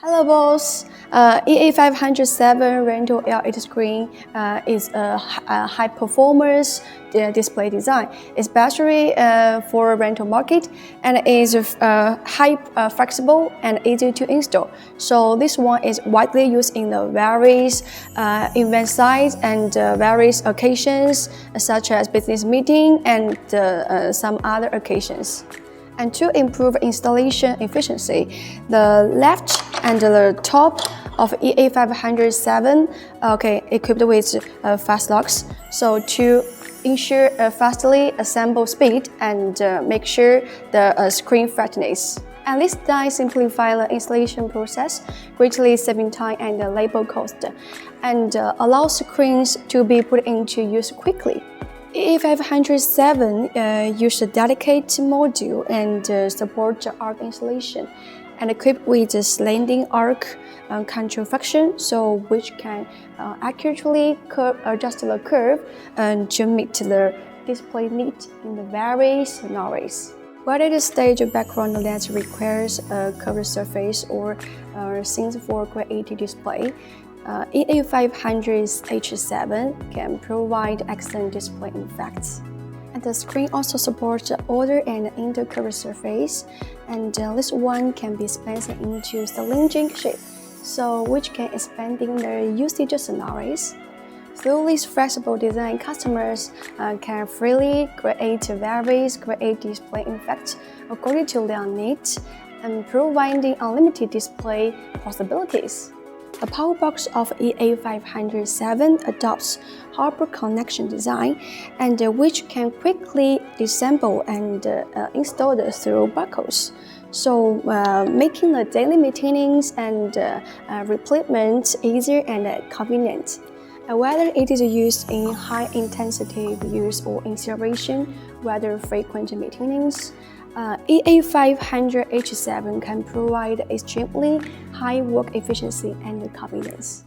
Hello boss, EA500H7 rental LED screen is a high performance display design, especially for rental market, and is flexible and easy to install. So this one is widely used in the various event sites and various occasions such as business meeting and some other occasions. And to improve installation efficiency, the left and the top of EA500H7 equipped with fast locks. So to ensure a fastly assemble speed and make sure the screen flatness. And this design simplifies the installation process, greatly saving time and labor cost, and allows screens to be put into use quickly. EA500H7 uses a dedicated module and supports arc installation, and equipped with a sliding arc control function, so which can accurately adjust the curve and to meet the display need in the various scenarios. Whether the stage background LED requires a curved surface or scenes for creative display, EA500H7 can provide excellent display effects. And the screen also supports the outer and inner curved surface, and this one can be expanded into cylindrical shape, so which can expanding the usage scenarios. Through this flexible design, customers can freely create various creative display effects according to their needs, and providing unlimited display possibilities. The power box of EA500H7 adopts hardware connection design, and which can quickly disassemble and installed through barcodes, so making the daily maintenance and replacement easier and convenient. Whether it is used in high-intensity use or installation, whether frequent maintenance, EA500H7 can provide extremely high work efficiency and convenience.